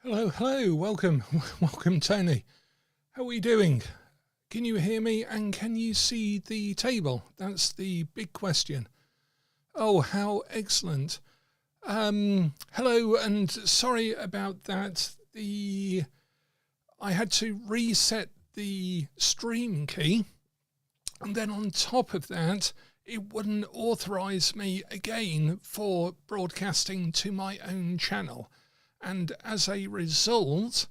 Hello, welcome, welcome Tony. How are we doing? Can you hear me and can you see the table? That's the big question. Oh, how excellent. Hello, and sorry about that. I had to reset the stream key, and then on top of that, it wouldn't authorize me again for broadcasting to my own channel. And as a result,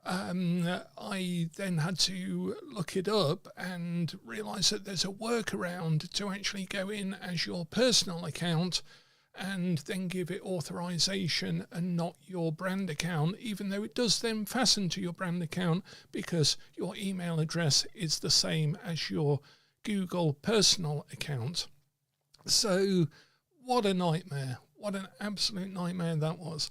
I then had to look it up and realise that there's a workaround to actually go in as your personal account and then give it authorization and not your brand account, even though it does then fasten to your brand account because your email address is the same as your Google personal account. So what a nightmare. What an absolute nightmare that was.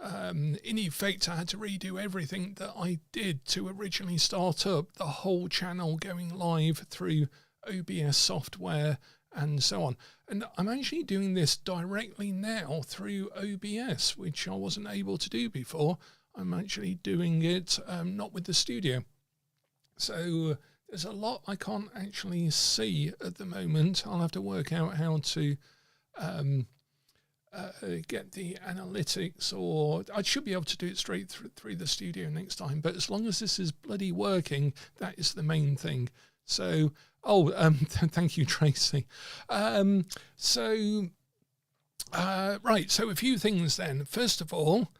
In effect, I had to redo everything that I did to originally start up the whole channel going live through OBS software and so on. And I'm actually doing this directly now through OBS, which I wasn't able to do before. I'm actually doing it not with the studio. So there's a lot I can't actually see at the moment. I'll have to work out how to get the analytics, or I should be able to do it straight through the studio next time. But as long as this is bloody working, that is the main thing. So, thank you, Tracy. Right, so a few things then. First of all,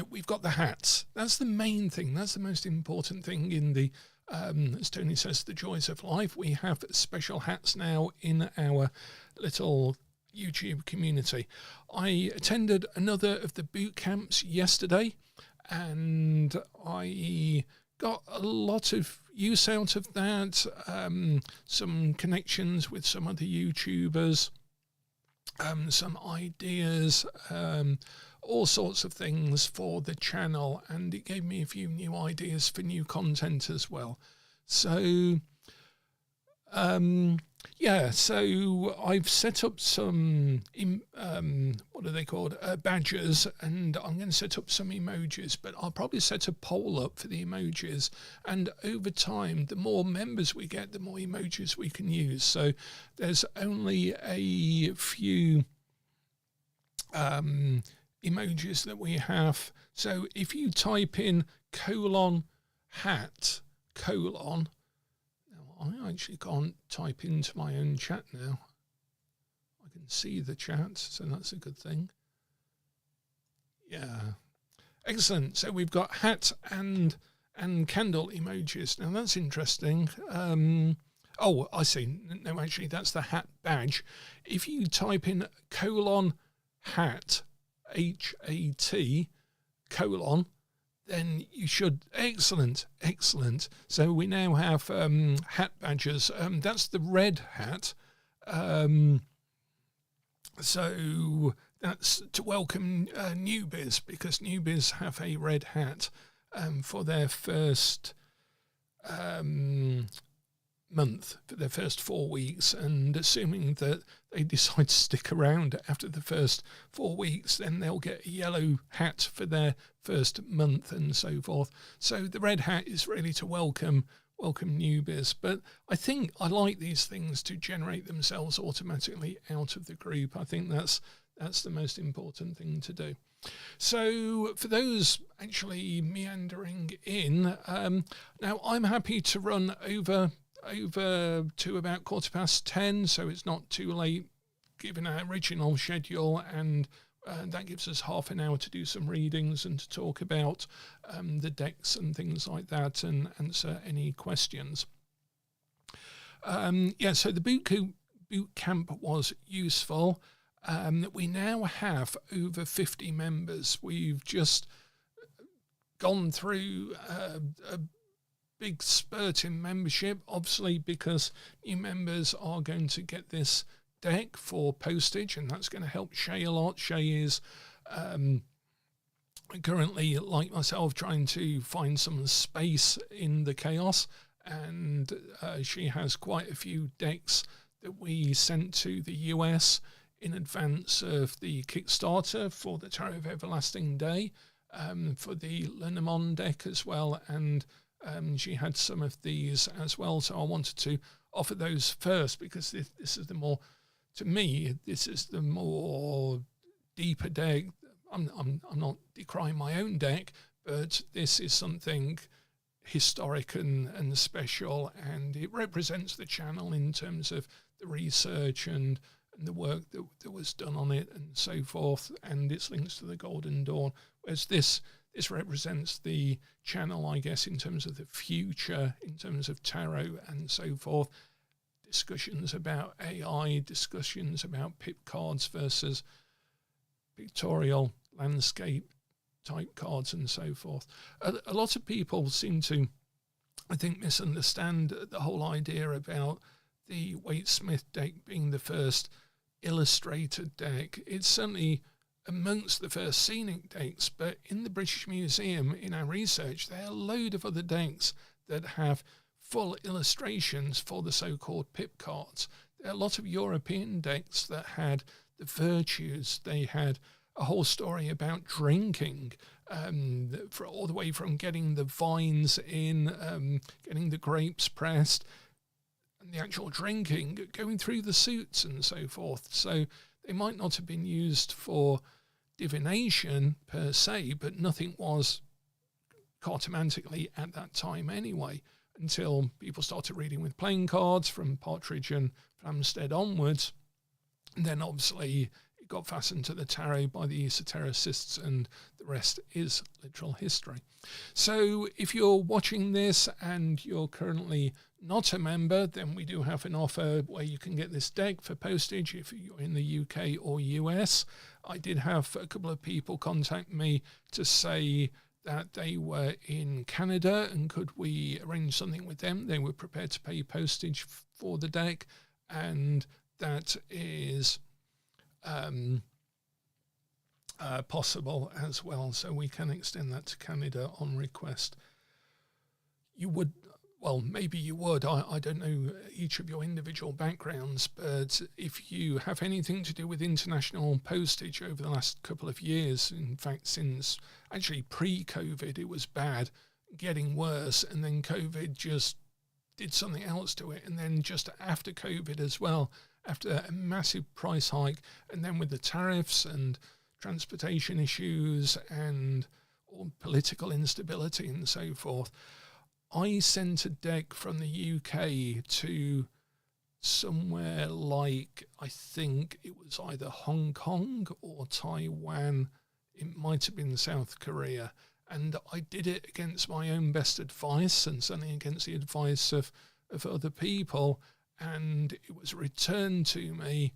we've got the hats. That's the main thing. That's the most important thing in the, as Tony says, the joys of life. We have special hats now in our little YouTube community. I attended another of the boot camps yesterday and I got a lot of use out of that, some connections with some other YouTubers, some ideas, all sorts of things for the channel, and it gave me a few new ideas for new content as well. So so I've set up some, what are they called, badges, and I'm going to set up some emojis, but I'll probably set a poll up for the emojis, and over time, the more members we get, the more emojis we can use. So there's only a few emojis that we have. So if you type in : hat : I actually can't type into my own chat now. I can see the chat, so that's a good thing. Yeah. Excellent. So we've got hat and candle emojis. Now that's interesting. I see. No, actually, that's the hat badge. If you type in : hat, HAT, : then you should, excellent. So we now have hat badges. That's the red hat. So that's to welcome newbies, because newbies have a red hat for their first month, for their first 4 weeks, and assuming that they decide to stick around after the first 4 weeks, then they'll get a yellow hat for their first month and so forth. So the red hat is really to welcome newbies, but I think I like these things to generate themselves automatically out of the group. I think that's the most important thing to do. So for those actually meandering in, now I'm happy to run over to about 10:15, so it's not too late given our original schedule, and that gives us half an hour to do some readings and to talk about the decks and things like that and answer any questions. So the boot camp was useful. We now have over 50 members. We've just gone through a big spurt in membership, obviously, because new members are going to get this deck for postage, and that's going to help Shay a lot. Shay is currently, like myself, trying to find some space in the chaos, and she has quite a few decks that we sent to the US in advance of the Kickstarter for the Tarot of Everlasting Day. for the Lenormand deck as well, and she had some of these as well. So I wanted to offer those first because this is the more, to me, this is the more deeper deck. I'm not decrying my own deck, but this is something historic and special, and it represents the channel in terms of the research and the work that was done on it and so forth, and its links to the Golden Dawn, whereas this represents the channel, I guess, in terms of the future, in terms of tarot and so forth. Discussions about AI, discussions about pip cards versus pictorial landscape type cards and so forth. A lot of people seem to, I think, misunderstand the whole idea about the Waite-Smith deck being the first illustrated deck. It's certainly amongst the first scenic decks, but in the British Museum, in our research, there are a load of other decks that have full illustrations for the so-called pip cards. There are a lot of European decks that had the virtues. They had a whole story about drinking, for all the way from getting the vines in, getting the grapes pressed, and the actual drinking, going through the suits and so forth. So they might not have been used for divination per se, but nothing was cartomantically at that time anyway, until people started reading with playing cards from Partridge and Flamsteed onwards. And then obviously it got fastened to the tarot by the esotericists, and the rest is literal history. So if you're watching this and you're currently not a member, then we do have an offer where you can get this deck for postage if you're in the UK or US. I did have a couple of people contact me to say that they were in Canada and could we arrange something with them. They were prepared to pay postage for the deck, and that is possible as well. So we can extend that to Canada on request. You would, well, maybe you would. I don't know each of your individual backgrounds, but if you have anything to do with international postage over the last couple of years, in fact, since actually pre-COVID, it was bad, getting worse, and then COVID just did something else to it. And then just after COVID as well, after a massive price hike, and then with the tariffs and transportation issues and all political instability and so forth, I sent a deck from the UK to somewhere like, I think it was either Hong Kong or Taiwan. It might have been South Korea. And I did it against my own best advice and certainly against the advice of other people. And it was returned to me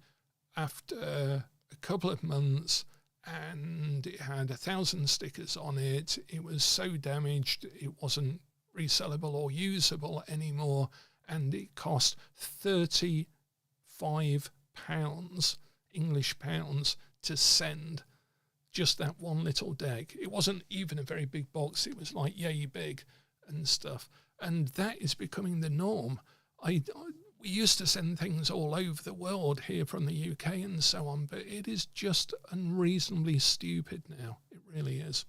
after a couple of months, and it had 1,000 stickers on it. It was so damaged, it wasn't resellable or usable anymore, and it cost £35 English pounds to send just that one little deck. It wasn't even a very big box, it was like yay big and stuff, and that is becoming the norm. We used to send things all over the world here from the UK and so on, but it is just unreasonably stupid now. It really is.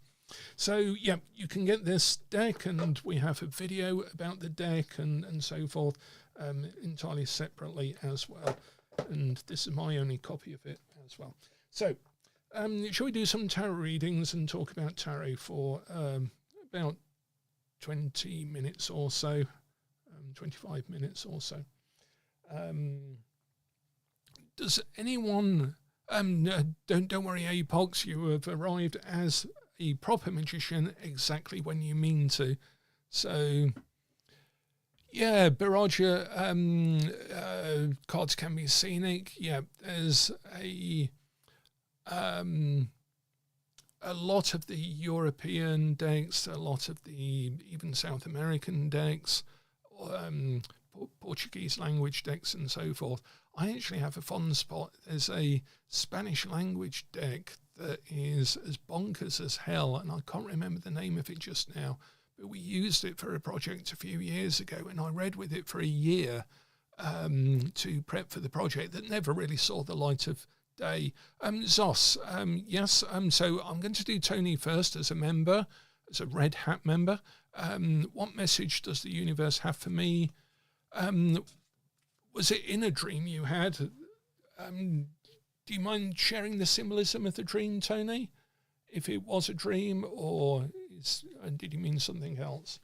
So, yeah, you can get this deck, and we have a video about the deck and so forth entirely separately as well. And this is my only copy of it as well. So, shall we do some tarot readings and talk about tarot for about 20 minutes or so, 25 minutes or so. Does anyone... don't worry, Apox, you have arrived as a proper magician exactly when you mean to. So, yeah, Baraja, cards can be scenic. Yeah, there's a lot of the European decks, a lot of the even South American decks, Portuguese language decks and so forth. I actually have a fond spot. There's a Spanish language deck that is as bonkers as hell, and I can't remember the name of it just now, but we used it for a project a few years ago, and I read with it for a year to prep for the project that never really saw the light of day. Zos, yes, so I'm going to do Tony first as a member, as a Red Hat member. What message does the universe have for me? Was it in a dream you had? Do you mind sharing the symbolism of the dream, Tony? If it was a dream, or did you mean something else?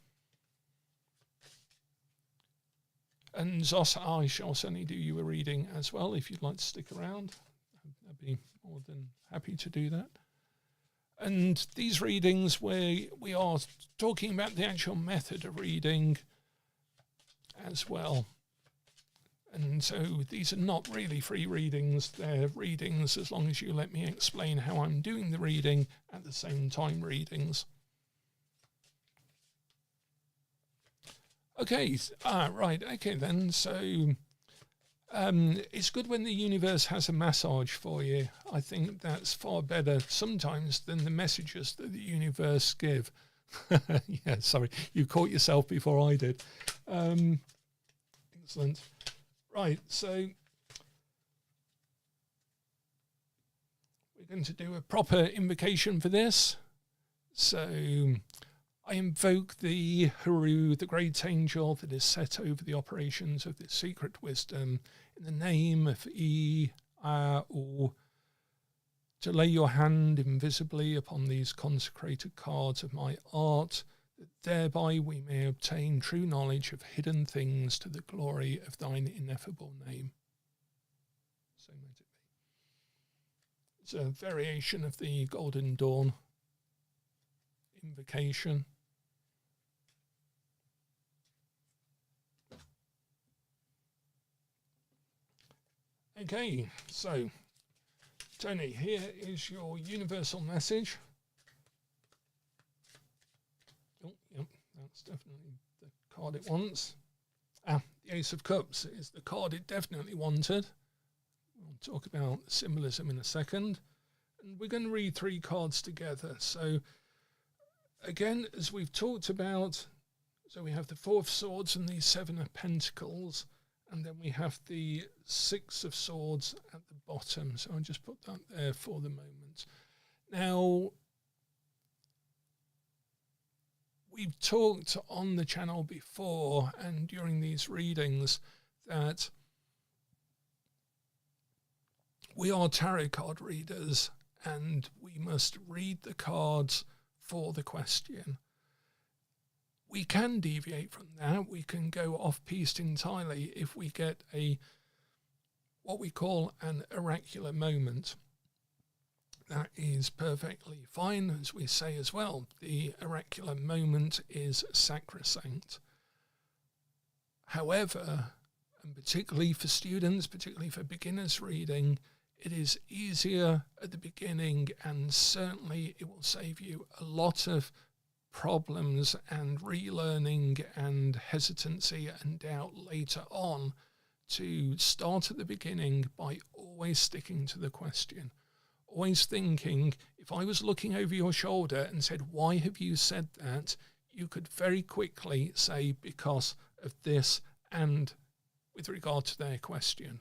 And Zos, I shall certainly do you a reading as well if you'd like to stick around. I'd be more than happy to do that. And these readings where we are talking about the actual method of reading as well. And so these are not really free readings. They're readings as long as you let me explain how I'm doing the reading at the same time readings. Okay, right, okay then. So it's good when the universe has a massage for you. I think that's far better sometimes than the messages that the universe give. Yeah, sorry, you caught yourself before I did. Excellent. Right, so we're going to do a proper invocation for this. So I invoke the Haru, the great angel that is set over the operations of this secret wisdom, in the name of I-A-U, to lay your hand invisibly upon these consecrated cards of my art, that thereby we may obtain true knowledge of hidden things to the glory of thine ineffable name. So might it be. It's a variation of the Golden Dawn invocation. Okay, so Tony, here is your universal message. Oh, yep, that's definitely the card it wants. The Ace of Cups is the card it definitely wanted. We'll talk about symbolism in a second. And we're going to read 3 cards together. So again, as we've talked about, so we have the 4 of Swords and the 7 of Pentacles, and then we have the 6 of Swords at the bottom. So I'll just put that there for the moment. Now, we've talked on the channel before and during these readings that we are tarot card readers and we must read the cards for the question. We can deviate from that. We can go off-piste entirely if we get what we call an oracular moment. That is perfectly fine, as we say as well. The oracular moment is sacrosanct. However, and particularly for students, particularly for beginners reading, it is easier at the beginning, and certainly it will save you a lot of problems and relearning and hesitancy and doubt later on, to start at the beginning by always sticking to the question. Always thinking, if I was looking over your shoulder and said, why have you said that? You could very quickly say, because of this, and with regard to their question.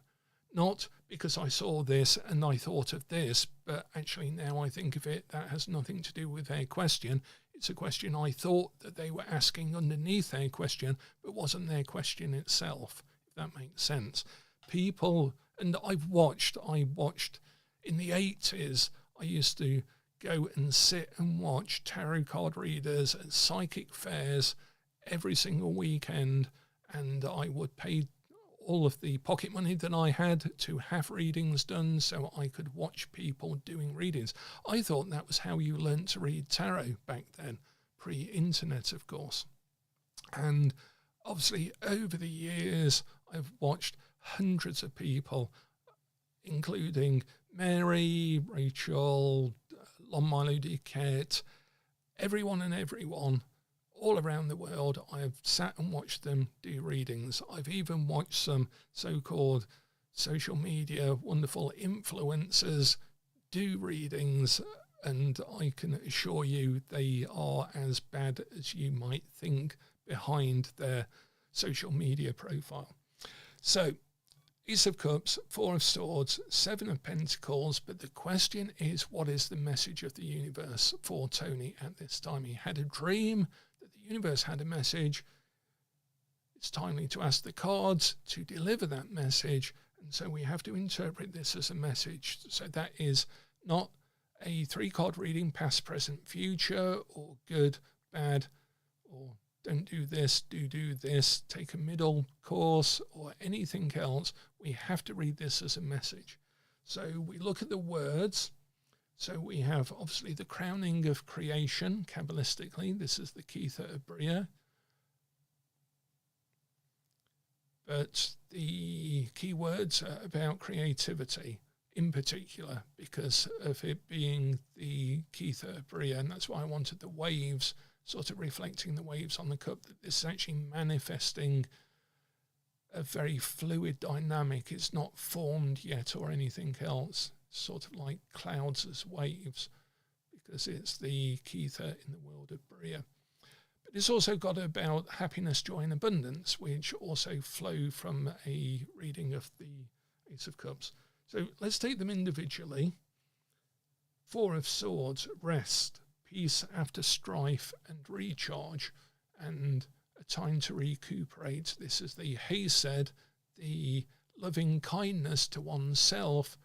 Not because I saw this and I thought of this, but actually now I think of it, that has nothing to do with their question. It's a question I thought that they were asking underneath their question, but wasn't their question itself, if that makes sense. People, and I watched in the 80s, I used to go and sit and watch tarot card readers at psychic fairs every single weekend, and I would pay all of the pocket money that I had to have readings done so I could watch people doing readings. I thought that was how you learnt to read tarot back then, pre-internet, of course. And obviously over the years, I've watched hundreds of people, including Mary, Rachel, Lon Milo Duquette, everyone and everyone, all around the world. I've sat and watched them do readings. I've even watched some so-called social media wonderful influencers do readings, and I can assure you they are as bad as you might think behind their social media profile. So Ace of Cups, Four of Swords, Seven of Pentacles, but the question is, what is the message of the universe for Tony at this time? He had a dream that the universe had a message. It's timely to ask the cards to deliver that message, and so we have to interpret this as a message. So that is not a 3-card reading, past, present, future, or good, bad, or don't do this, do this, take a middle course, or anything else. We have to read this as a message. So we look at the words. So we have obviously the crowning of creation, Kabbalistically. This is the Kether of Bria. But the key words are about creativity in particular, because of it being the Kether of Bria, and that's why I wanted the waves, sort of reflecting the waves on the cup, that this is actually manifesting a very fluid dynamic. It's not formed yet or anything else, sort of like clouds as waves, because it's the Kether in the world of Bria. But it's also got about happiness, joy and abundance, which also flow from a reading of the Ace of Cups. So let's take them individually. Four of Swords, rest, peace after strife and recharge, and a time to recuperate. This is the Hesed, the loving kindness to oneself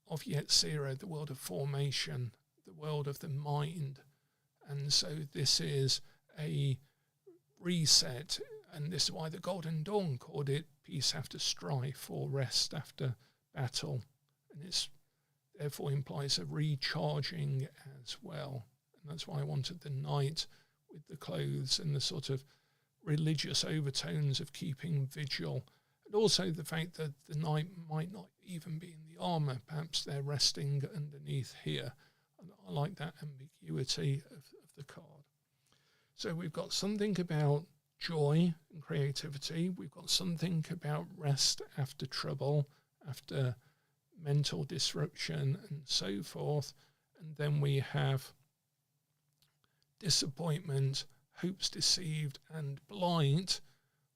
of Yetzirah, the world of formation, the world of the mind. And so this is a reset, and this is why the Golden Dawn called it peace after strife or rest after battle. And it's therefore implies a recharging as well. And that's why I wanted the knight with the clothes and the sort of religious overtones of keeping vigil. And also the fact that the knight might not even be in the armour. Perhaps they're resting underneath here. And I like that ambiguity of the card. So we've got something about joy and creativity. We've got something about rest after trouble, after mental disruption and so forth. And then we have disappointment, hopes deceived, and blight,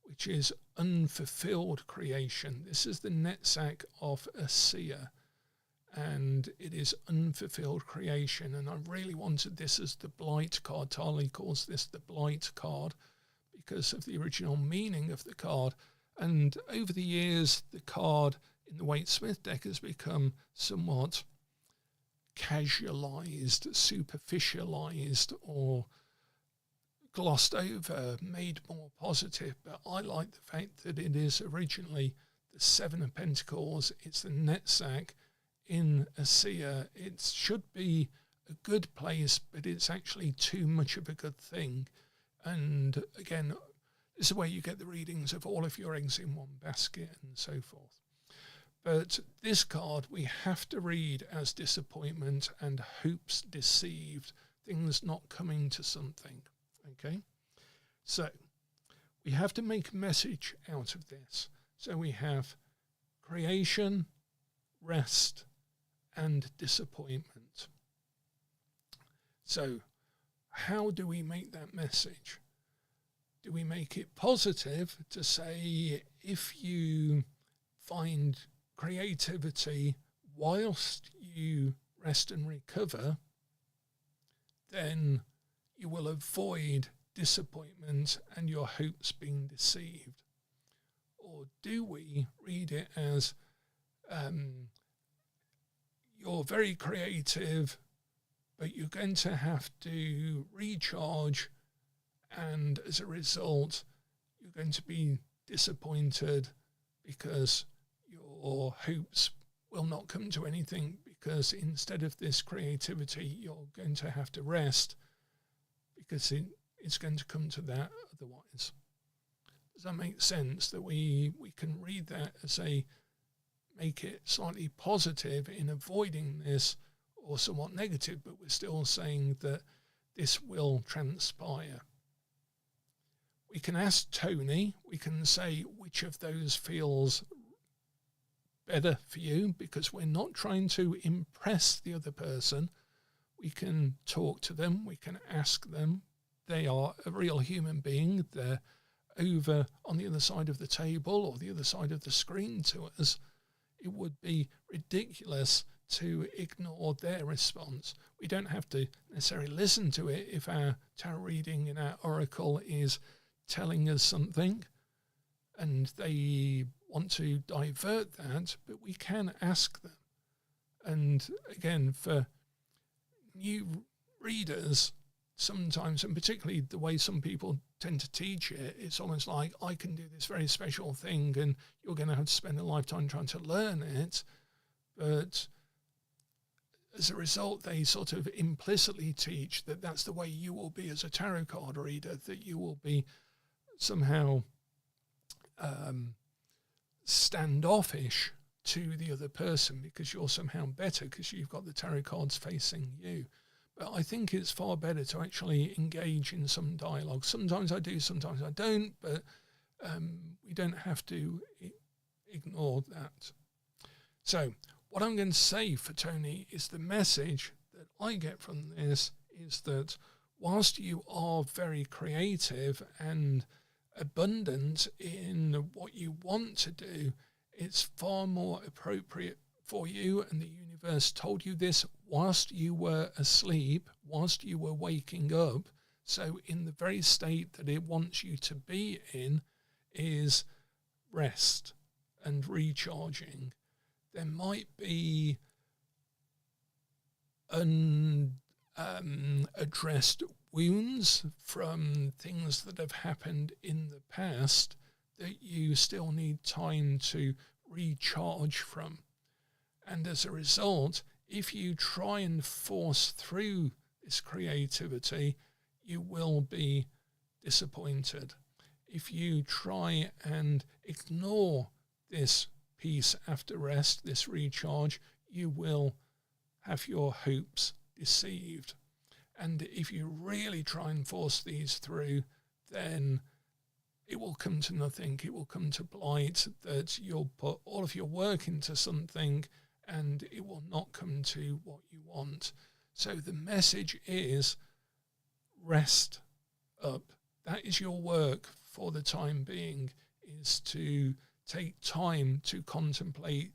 which is unfulfilled creation. This is the Netzach of a seer, and it is unfulfilled creation. And I really wanted this as the blight card. Tali calls this the blight card because of the original meaning of the card. And over the years, the card in the Waite-Smith deck has become somewhat casualized, superficialized, or glossed over, made more positive. But I like the fact that it is originally the Seven of Pentacles. It's the Netzach in a seer. It should be a good place, but it's actually too much of a good thing. And again, this is where you get the readings of all of your eggs in one basket and so forth. But this card we have to read as disappointment and hopes deceived, things not coming to something. Okay? So we have to make a message out of this. So we have creation, rest, and disappointment. So how do we make that message? Do we make it positive to say, if you find creativity whilst you rest and recover, then you will avoid disappointment and your hopes being deceived? Or do we read it as you're very creative, but you're going to have to recharge, and as a result, you're going to be disappointed because your hopes will not come to anything, because instead of this creativity, you're going to have to rest because it's going to come to that otherwise. Does that make sense? That we can read that as make it slightly positive in avoiding this, or somewhat negative, but we're still saying that this will transpire. We can ask Tony, we can say which of those feels better for you, because we're not trying to impress the other person. We can talk to them, we can ask them. They are a real human being, they're over on the other side of the table or the other side of the screen to us, it would be ridiculous to ignore their response. We don't have to necessarily listen to it if our tarot reading and our oracle is telling us something and they want to divert that, but we can ask them. And again, for new readers, sometimes, and particularly the way some people tend to teach it, it's almost like, I can do this very special thing and you're going to have to spend a lifetime trying to learn it. But as a result, they sort of implicitly teach that that's the way you will be as a tarot card reader, that you will be somehow standoffish to the other person because you're somehow better because you've got the tarot cards facing you. But I think it's far better to actually engage in some dialogue. Sometimes I do, sometimes I don't, but we don't have to ignore that. So what I'm going to say for Tony is the message that I get from this is that whilst you are very creative and abundant in what you want to do, it's far more appropriate for you, and the universe told you this whilst you were asleep, whilst you were waking up. So in the very state that it wants you to be in is rest and recharging. There might be unaddressed wounds from things that have happened in the past that you still need time to recharge from. And as a result, if you try and force through this creativity, you will be disappointed. If you try and ignore this peace after rest, this recharge, you will have your hopes deceived. And if you really try and force these through, then it will come to nothing. It will come to blight, that you'll put all of your work into something and it will not come to what you want. So the message is rest up. That is your work for the time being, is to take time to contemplate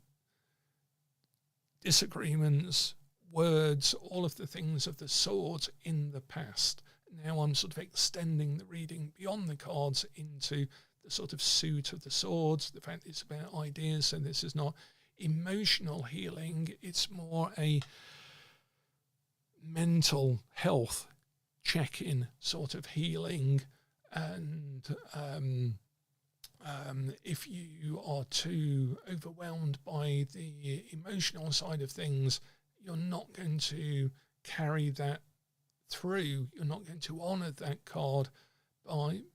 disagreements, words, all of the things of the sort in the past. Now I'm sort of extending the reading beyond the cards into the sort of suit of the swords, the fact that it's about ideas, so this is not emotional healing, it's more a mental health check-in sort of healing. And if you are too overwhelmed by the emotional side of things, you're not going to carry that through. You're not going to honour that card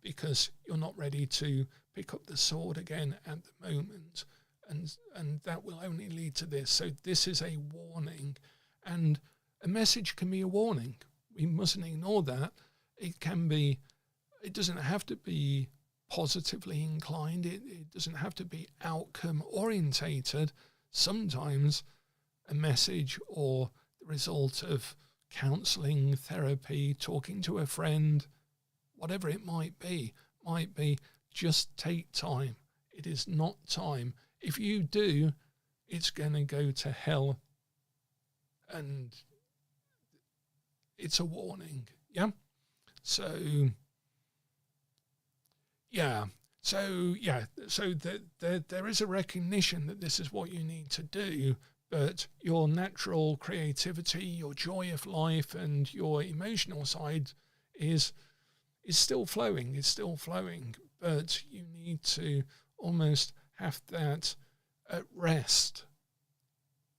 because you're not ready to pick up the sword again at the moment. And that will only lead to this. So this is a warning, and a message can be a warning. We mustn't ignore that. It doesn't have to be positively inclined. It doesn't have to be outcome orientated. Sometimes a message or the result of counselling, therapy, talking to a friend, whatever it might be just take time. It is not time. If you do, it's going to go to hell, and it's a warning. Yeah. So there is a recognition that this is what you need to do, but your natural creativity, your joy of life, and your emotional side is still flowing. But you need to almost have that at rest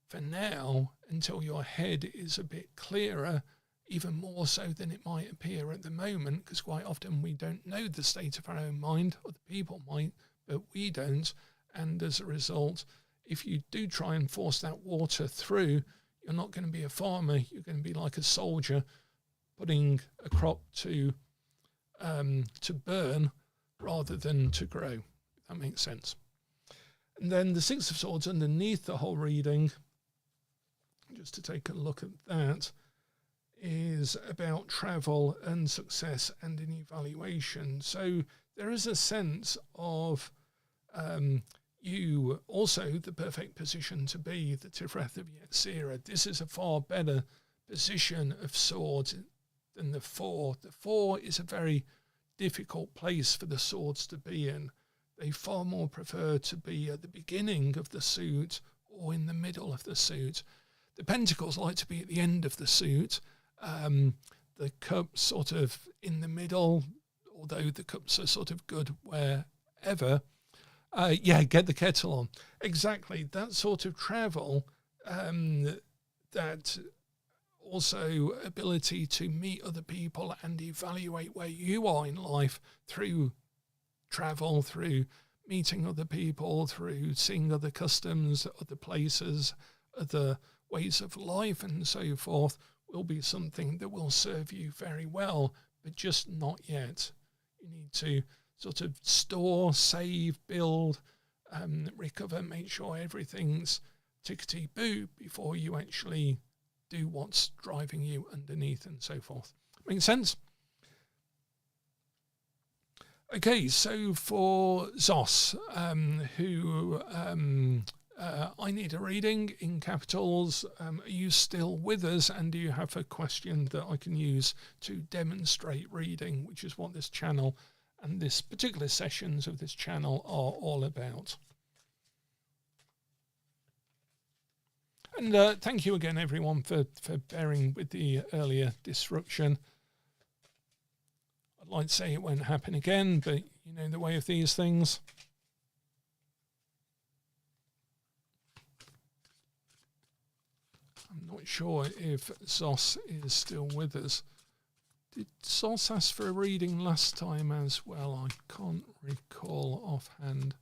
for now until your head is a bit clearer, even more so than it might appear at the moment, because quite often we don't know the state of our own mind. Other people might, but we don't. And as a result, if you do try and force that water through, you're not going to be a farmer. You're going to be like a soldier putting a crop to burn rather than to grow, if that makes sense. And then the Six of Swords underneath the whole reading, just to take a look at that, is about travel and success and an evaluation. So there is a sense of you also the perfect position to be the Tifreth of Yetzirah. This is a far better position of swords than the 4. The 4 is a very difficult place for the swords to be in. They far more prefer to be at the beginning of the suit or in the middle of the suit. The pentacles like to be at the end of the suit. The cups sort of in the middle, although the cups are sort of good wherever. Get the kettle on. Exactly, that sort of travel, that also ability to meet other people and evaluate where you are in life through travel, through meeting other people, through seeing other customs, other places, other ways of life and so forth, will be something that will serve you very well, but just not yet. You need to sort of store, save, build, recover, make sure everything's tickety-boo before you actually do what's driving you underneath and so forth. Make sense? Okay, so for Zos, who I need a reading in capitals. Are you still with us, and do you have a question that I can use to demonstrate reading, which is what this channel and this particular sessions of this channel are all about. And thank you again, everyone, for bearing with the earlier disruption. I'd like to say it won't happen again, but you know the way of these things. I'm not sure if Zos is still with us. Did Zos ask for a reading last time as well? I can't recall offhand.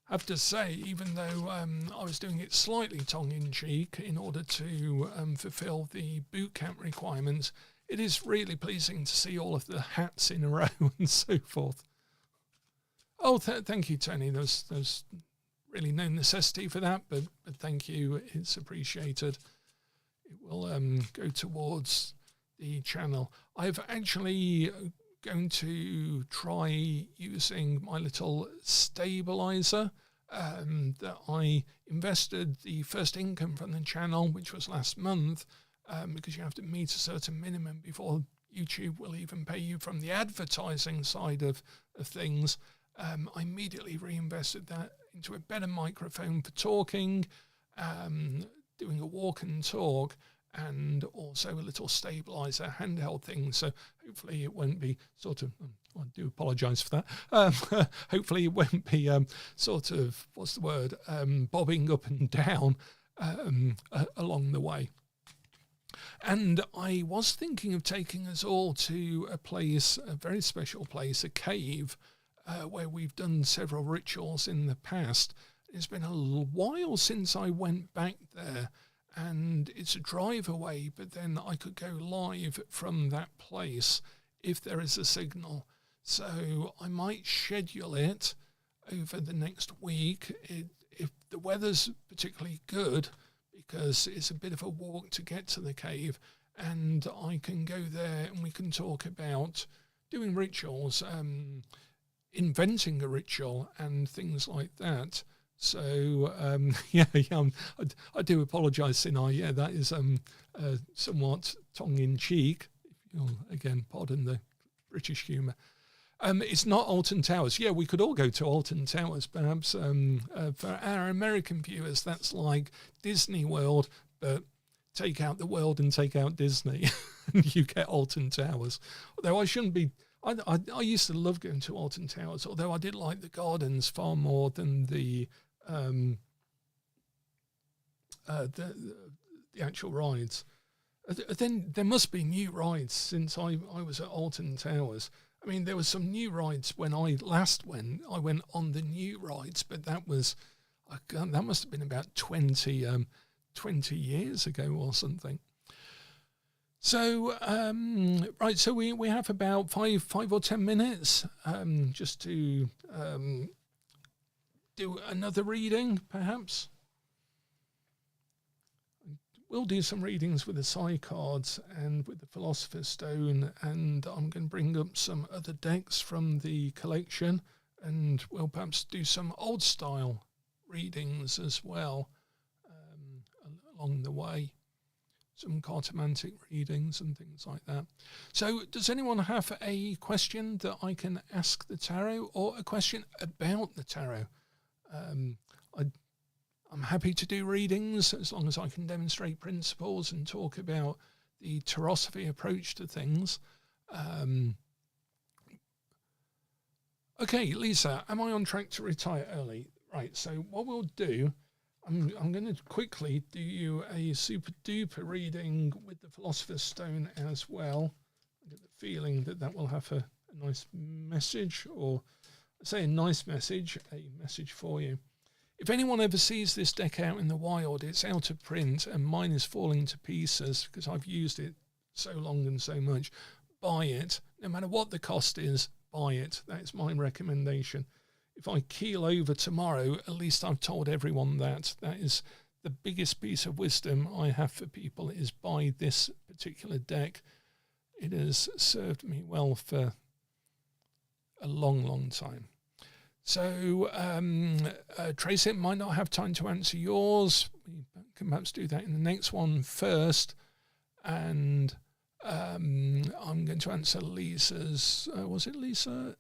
I have to say, even though I was doing it slightly tongue-in-cheek in order to fulfill the boot camp requirements, it is really pleasing to see all of the hats in a row and so forth. Oh, thank you, Tony. There's really no necessity for that, but thank you. It's appreciated. It will go towards the channel. I've actually going to try using my little stabilizer that I invested the first income from the channel, which was last month, because you have to meet a certain minimum before YouTube will even pay you from the advertising side of things. I immediately reinvested that into a better microphone for talking, doing a walk and talk, and also a little stabilizer handheld thing. So hopefully it won't be sort of, I do apologise for that. Hopefully it won't be sort of, what's the word, bobbing up and down along the way. And I was thinking of taking us all to a place, a very special place, a cave, where we've done several rituals in the past. It's been a little while since I went back there, and it's a drive away, but then I could go live from that place if there is a signal. So I might schedule it over the next week if the weather's particularly good, because it's a bit of a walk to get to the cave, and I can go there and we can talk about doing rituals, inventing a ritual and things like that. So, I do apologise, Sinai. Yeah, that is somewhat tongue-in-cheek. If you'll, again, pardon the British humour. It's not Alton Towers. Yeah, we could all go to Alton Towers, perhaps. For our American viewers, that's like Disney World, but take out the world and take out Disney, and you get Alton Towers. Although I shouldn't be... I used to love going to Alton Towers, although I did like the gardens far more than the actual rides. Then there must be new rides since I was at Alton Towers. I mean, there were some new rides when I last went. I went on the new rides, but that must have been about 20 years ago or something. So, right, so we have about five or 10 minutes just to do another reading, perhaps. will do some readings with the side cards and with the Philosopher's Stone, and I'm going to bring up some other decks from the collection, and we'll perhaps do some old style readings as well along the way. Some cartomantic readings and things like that. So does anyone have a question that I can ask the tarot, or a question about the tarot? I'm happy to do readings as long as I can demonstrate principles and talk about the tarosophy approach to things. Okay, Lisa, am I on track to retire early? Right, so what we'll do, I'm going to quickly do you a super duper reading with the Philosopher's Stone as well. I get the feeling that that will have a nice message, or I say a nice message, a message for you. If anyone ever sees this deck out in the wild, it's out of print and mine is falling to pieces because I've used it so long and so much. Buy it. No matter what the cost is, buy it. That's my recommendation. If I keel over tomorrow, at least I've told everyone that. That is the biggest piece of wisdom I have for people, is buy this particular deck. It has served me well for a long, long time. So, Tracy, might not have time to answer yours. We can perhaps do that in the next one first. And I'm going to answer Lisa's. Was it Lisa?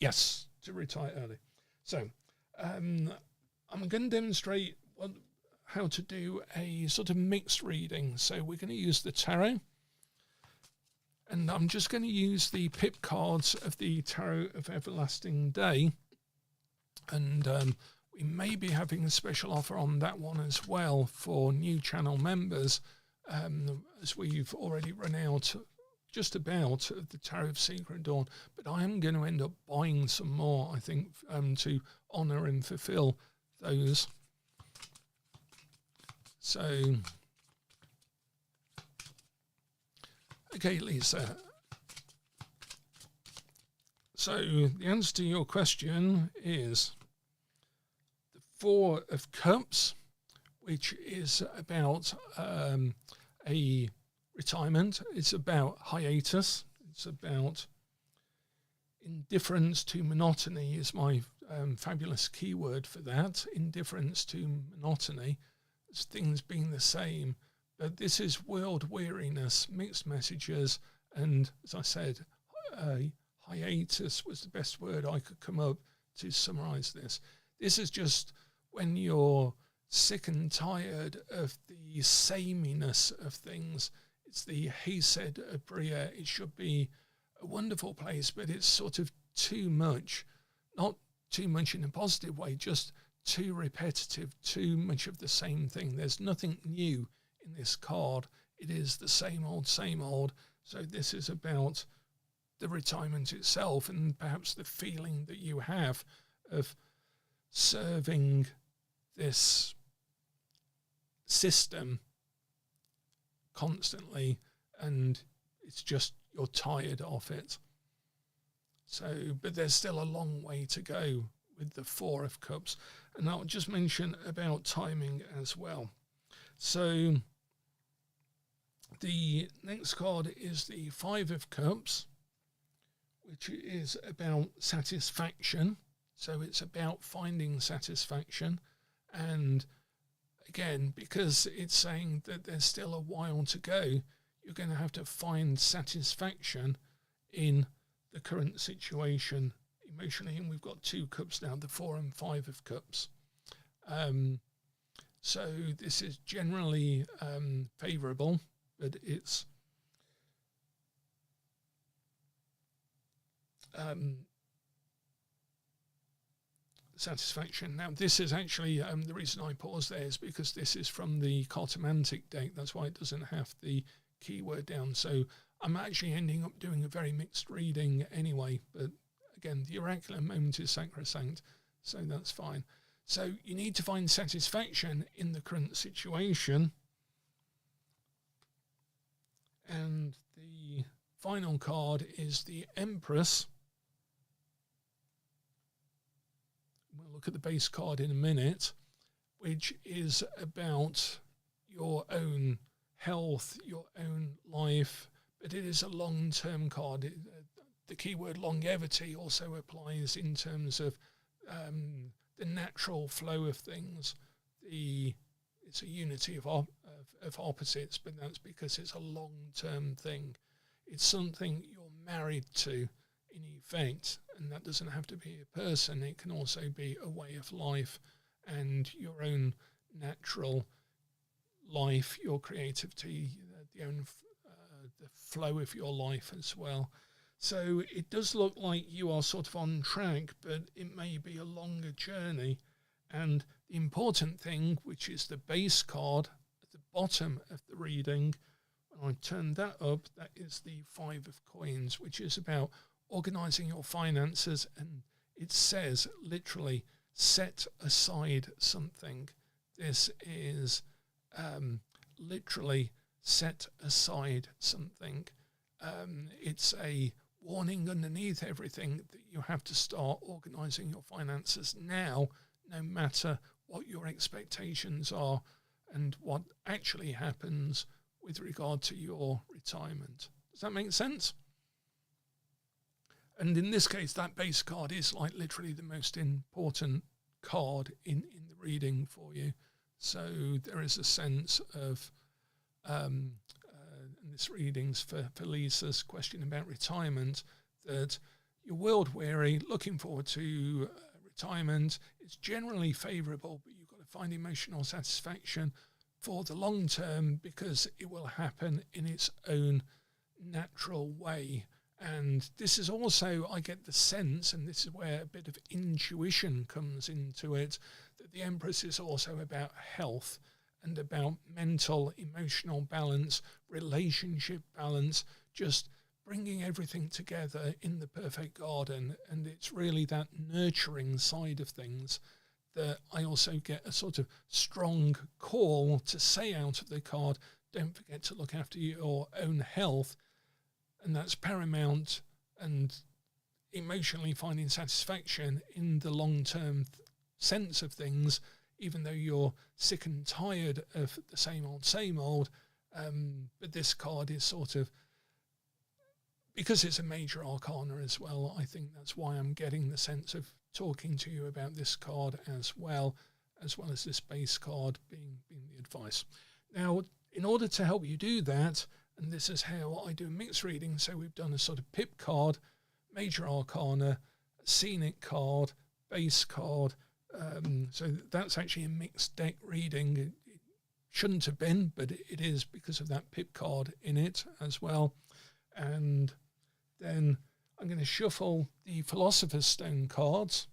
Yes, to retire early. So, I'm going to demonstrate how to do a sort of mixed reading. So we're going to use the tarot. And I'm just going to use the pip cards of the Tarot of Everlasting Day. And we may be having a special offer on that one as well for new channel members, as we've already run out just about of the Tarot of Secret Dawn. But I am going to end up buying some more, I think, to honour and fulfil those. So... okay, Lisa. So the answer to your question is the Four of Cups, which is about a retirement. It's about hiatus. It's about indifference to monotony is my fabulous keyword for that. Indifference to monotony, as things being the same. But this is world weariness, mixed messages, and as I said, hiatus was the best word I could come up to summarize this. This is just when you're sick and tired of the sameness of things. It's the Hesed of Bria. It should be a wonderful place, but it's sort of too much. Not too much in a positive way, just too repetitive, too much of the same thing. There's nothing new in this card. It is the same old, same old. So this is about the retirement itself, and perhaps the feeling that you have of serving this system constantly, and it's just you're tired of it. So, but there's still a long way to go with the Four of Cups. And I'll just mention about timing as well. So the next card is the Five of Cups, which is about satisfaction. So it's about finding satisfaction. And again, because it's saying that there's still a while to go, you're going to have to find satisfaction in the current situation emotionally. And we've got two cups now, the Four and Five of Cups. So this is generally favourable, but it's satisfaction. Now, this is actually the reason I paused there is because this is from the Cartomantic deck. That's why it doesn't have the keyword down. So I'm actually ending up doing a very mixed reading anyway. But again, the oracular moment is sacrosanct, so that's fine. So you need to find satisfaction in the current situation. And the final card is the Empress. We'll look at the base card in a minute. which is about your own health, your own life, but it is a long-term card. The keyword longevity also applies in terms of the natural flow of things. It's a unity of opposites, but that's because it's a long-term thing. It's something you're married to, in effect, and that doesn't have to be a person. It can also be a way of life and your own natural life, your creativity, the flow of your life as well. So it does look like you are sort of on track, but it may be a longer journey. And the important thing, which is the base card at the bottom of the reading, when I turn that up, that is the Five of Coins, which is about organising your finances. And it says, literally, set aside something. This is literally set aside something. It's a warning underneath everything that you have to start organising your finances now, no matter what your expectations are and what actually happens with regard to your retirement. Does that make sense? And in this case, that base card is like literally the most important card in the reading for you. So there is a sense of, and this reading's for Lisa's question about retirement, that you're world weary, looking forward to retirement. It's generally favourable, but you've got to find emotional satisfaction for the long term because it will happen in its own natural way. And this is also, I get the sense, and this is where a bit of intuition comes into it, that the Empress is also about health and about mental, emotional balance, relationship balance, just bringing everything together in the perfect garden. And it's really that nurturing side of things that I also get a sort of strong call to say out of the card, don't forget to look after your own health. And that's paramount, and emotionally finding satisfaction in the long-term sense of things, even though you're sick and tired of the same old. But this card is sort of, because it's a major arcana as well, I think that's why I'm getting the sense of talking to you about this card as well as this base card being the advice. Now, in order to help you do that, and this is how I do a mixed reading, so we've done a sort of pip card, major arcana, scenic card, base card. So that's actually a mixed deck reading. It shouldn't have been, but it is because of that pip card in it as well. And then I'm going to shuffle the Philosopher's Stone cards,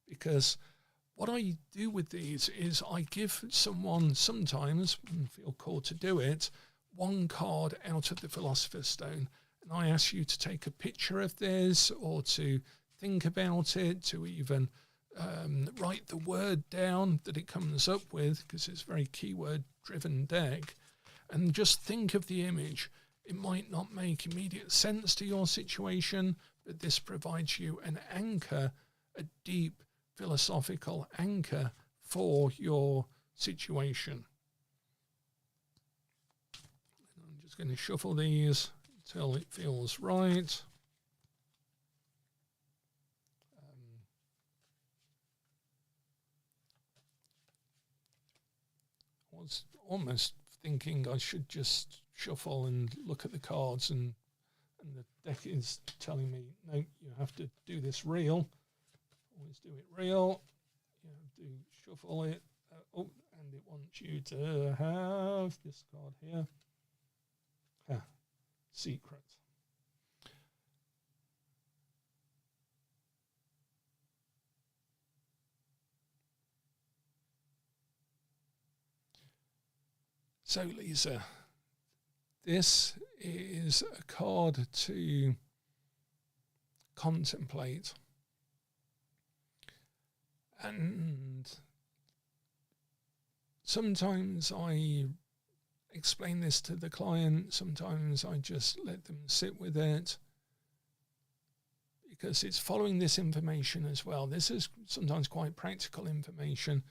because what I do with these is I give someone sometimes, and feel called to do it, one card out of the Philosopher's Stone. And I ask you to take a picture of this, or to think about it, to even write the word down that it comes up with, because it's a very keyword-driven deck, and just think of the image. It might not make immediate sense to your situation, but this provides you an anchor, a deep philosophical anchor for your situation. I'm just going to shuffle these until it feels right. I was almost thinking I should just shuffle and look at the cards, and the deck is telling me, no, you have to do this real. Always do it real. You have to shuffle it. And it wants you to have this card here. Secret. So, Lisa, this is a card to contemplate. And sometimes I explain this to the client, sometimes I just let them sit with it, because it's following this information as well. This is sometimes quite practical information,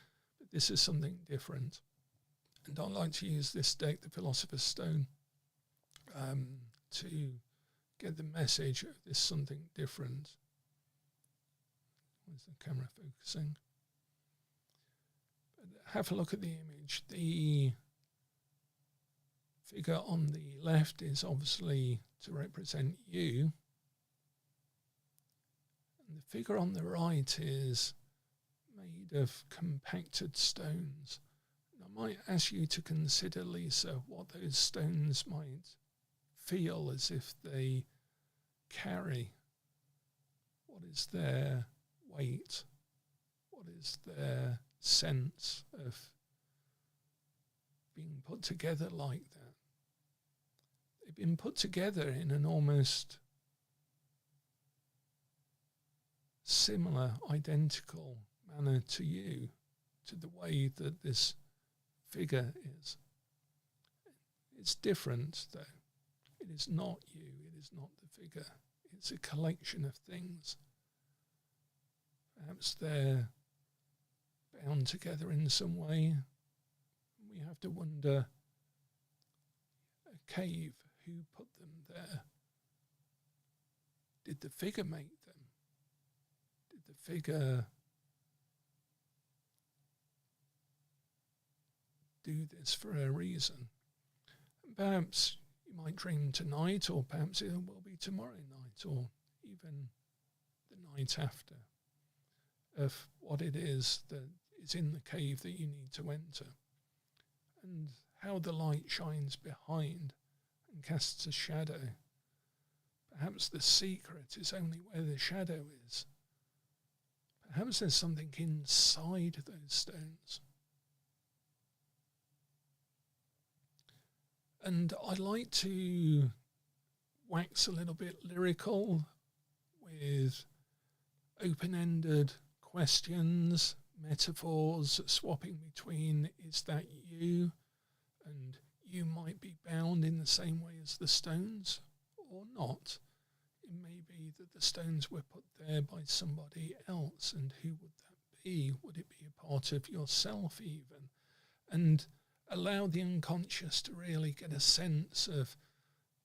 but this is something different. And I like to use this deck, the Philosopher's Stone, to get the message of this something different. Where's the camera focusing? But have a look at the image. The figure on the left is obviously to represent you. And the figure on the right is made of compacted stones. And I might ask you to consider, Lisa, what those stones might feel as if they carry. What is their weight? What is their sense of being put together like that? They've been put together in an almost similar, identical manner to you, to the way that this figure is. It's different, though. It is not you, it is not the figure. It's a collection of things. Perhaps they're bound together in some way. We have to wonder, a cave, who put them there? Did the figure make them? Did the figure do this for a reason? And perhaps you might dream tonight, or perhaps it will be tomorrow night, or even the night after, of what it is that is in the cave that you need to enter, and how the light shines behind and casts a shadow. Perhaps the secret is only where the shadow is. Perhaps there's something inside those stones. And I like to wax a little bit lyrical with open-ended questions, metaphors, swapping between is that you, and you might be bound in the same way as the stones or not. It may be that the stones were put there by somebody else, and who would that be? Would it be a part of yourself even? And allow the unconscious to really get a sense of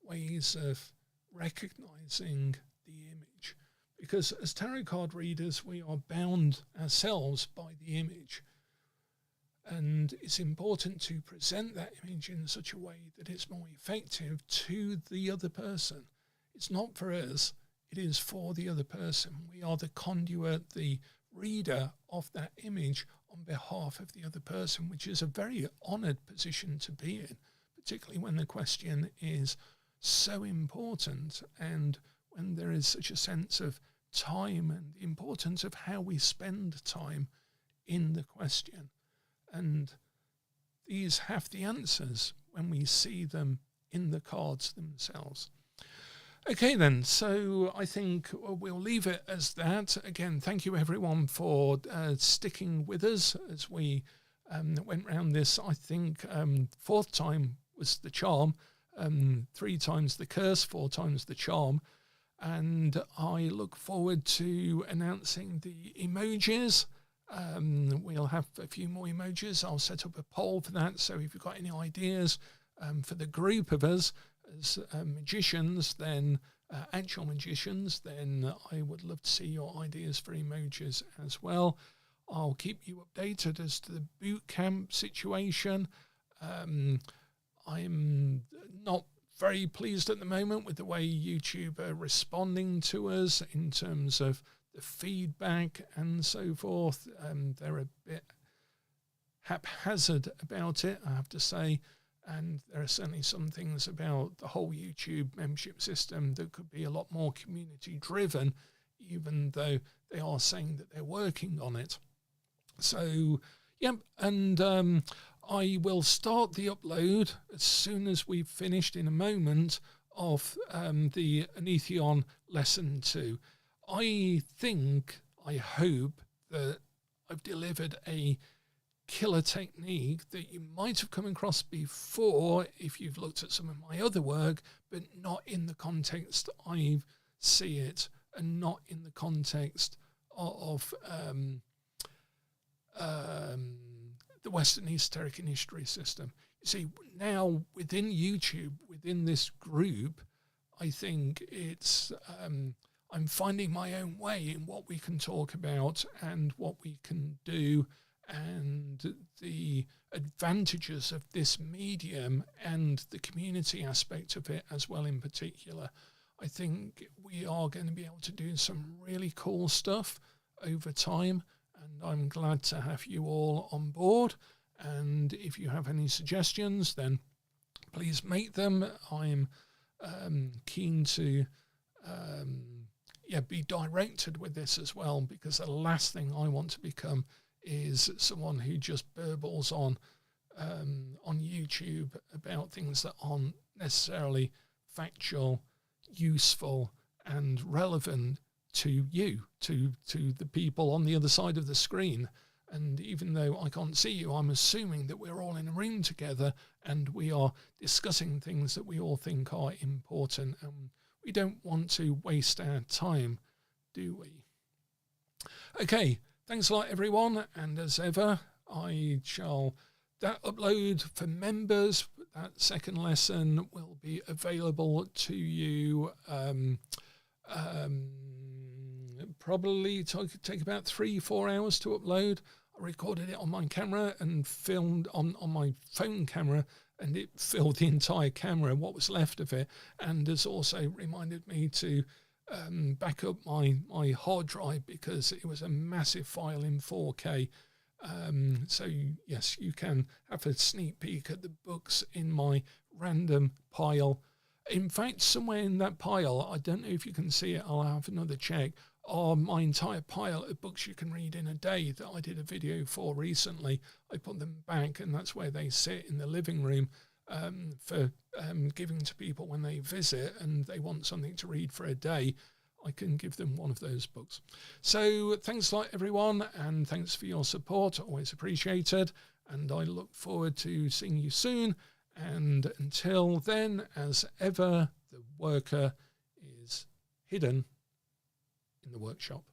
ways of recognizing the image. Because as tarot card readers, we are bound ourselves by the image. And it's important to present that image in such a way that it's more effective to the other person. It's not for us, it is for the other person. We are the conduit, the reader of that image on behalf of the other person, which is a very honoured position to be in, particularly when the question is so important and when there is such a sense of time and the importance of how we spend time in the question. And these have the answers when we see them in the cards themselves. Okay then, so I think we'll leave it as that. Again, thank you everyone for sticking with us as we went round this. I think 4th time was the charm, 3 times the curse, 4 times the charm. And I look forward to announcing the emojis. We'll have a few more emojis. I'll set up a poll for that. So if you've got any ideas for the group of us as magicians, then actual magicians, then I would love to see your ideas for emojis as well. I'll keep you updated as to the boot camp situation. I'm not very pleased at the moment with the way YouTube are responding to us in terms of the feedback and so forth. They're a bit haphazard about it, I have to say. And there are certainly some things about the whole YouTube membership system that could be a lot more community driven, even though they are saying that they're working on it. So, yeah, and I will start the upload as soon as we've finished in a moment of the Anitheon Lesson 2. I hope that I've delivered a killer technique that you might have come across before if you've looked at some of my other work, but not in the context I see it, and not in the context of the Western esoteric and history system. You see, now within YouTube, within this group, I think it's I'm finding my own way in what we can talk about and what we can do, and the advantages of this medium and the community aspect of it as well in particular. I think we are going to be able to do some really cool stuff over time, and I'm glad to have you all on board. And if you have any suggestions, then please make them. I'm keen to be directed with this as well, because the last thing I want to become is someone who just burbles on YouTube about things that aren't necessarily factual, useful, and relevant to you, to the people on the other side of the screen. And even though I can't see you, I'm assuming that we're all in a room together and we are discussing things that we all think are important. And we don't want to waste our time, do we? Okay, thanks a lot, everyone. And as ever, that upload for members, that second lesson will be available to you probably take about 3-4 hours to upload. I recorded it on my camera and filmed on my phone camera, and it filled the entire camera, what was left of it, and has also reminded me to back up my hard drive because it was a massive file in 4K. So yes, you can have a sneak peek at the books in my random pile. In fact, somewhere in that pile, I don't know if you can see it, I'll have another check, are my entire pile of books you can read in a day that I did a video for recently. I put them back, and that's where they sit in the living room for giving to people when they visit and they want something to read for a day. I can give them one of those books. So thanks a lot, everyone, and thanks for your support. Always appreciated, and I look forward to seeing you soon. And until then, as ever, the worker is hidden in the workshop.